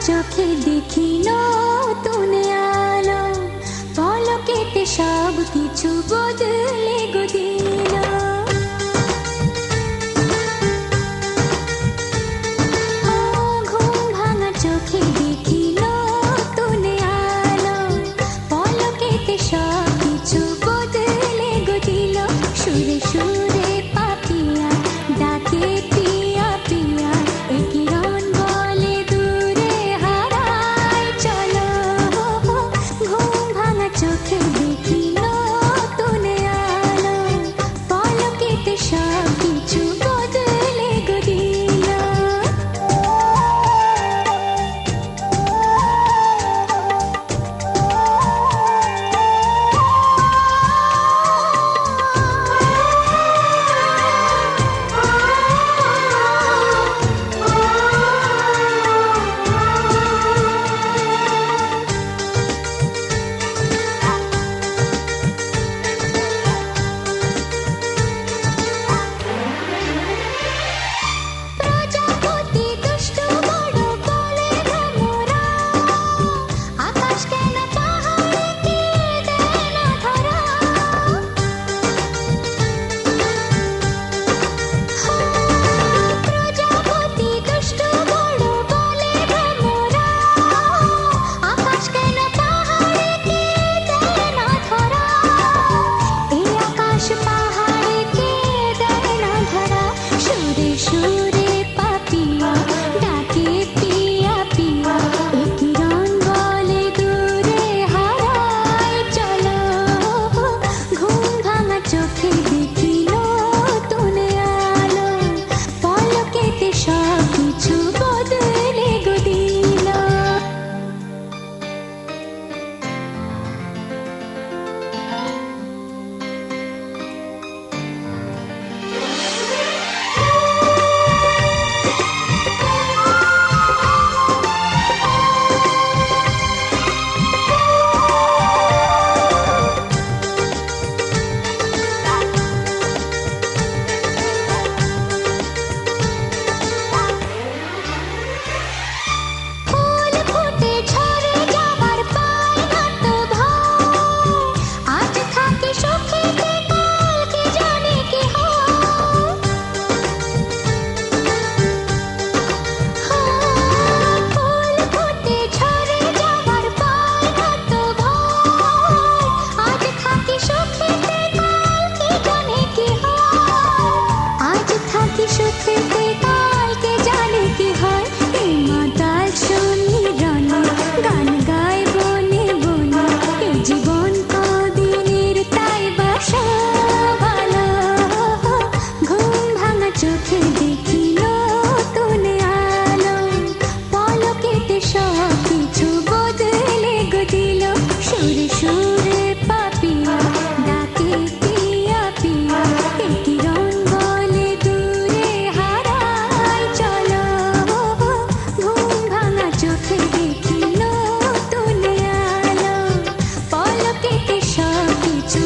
চোখে দেখি নতুন আলো, পলকেতে সব কিছু বদলে গো দিল। ঘুম ভাঙা চোখে দেখি নতুন আলো, পলকেতে সব কিছু বদলে গো দিল। সুরে সুরে পাপিয়া ডাকে পিয়া পিয়া, এ কিরণ বলে দূরে হারায় চলো। ঘুম ভাঙা চোখে দেখি নতুন আলো, পলকেতে সব কিছু বদলে গো দিল। প্রজাপতি দুষ্ট বড় বলে ভ্রমরা, আকাশ কেন পাহাড়কে দেয় না ধরা। প্রজাপতি দুষ্ট বড় বলে ভ্রমরা, আকাশ কেন পাহাড়কে দেয় না ধরা। এই আকাশ পাহাড়কে দেয় না ধরা। সুরে সুরে পাপিয়া ডাকে পিয়া পিয়া, এ কিরণ বলে দূরে হারায় চলো। ঘুম ভাঙা চোখে দেখি নতুন আলো, পলকেতে সব কিছু বদলে গো দিল। ফুল ফুটে ঝরে যাবার পায় না তো ভয়, আজ থাকি সুখেতে কালকে জানে কি হয়। ফুল ফুটে ঝরে যাবার পায় না তো ভয়, আজ থাকি সুখেতে কালকে জানে কি হয়। আজ থাকি সুখেতে কালকে জানে কি হয়। এই মাতাল শুনি রনে গান গায় বনে বনে, এই জীবন কদিনের তাই বাসা ভালো। ঘুম ভাঙা চোখে দেখি নতুন আলো, পলকেতে সব কিছু বদলে গো দিল। সুরে সুরে পাপিয়া ডাকে পিয়া পিয়া, এ কিরণ বলে দূরে হারায় চলো। ঘুম ভাঙা চোখে দেখি নতুন আলো, পলকেতে সব কিছু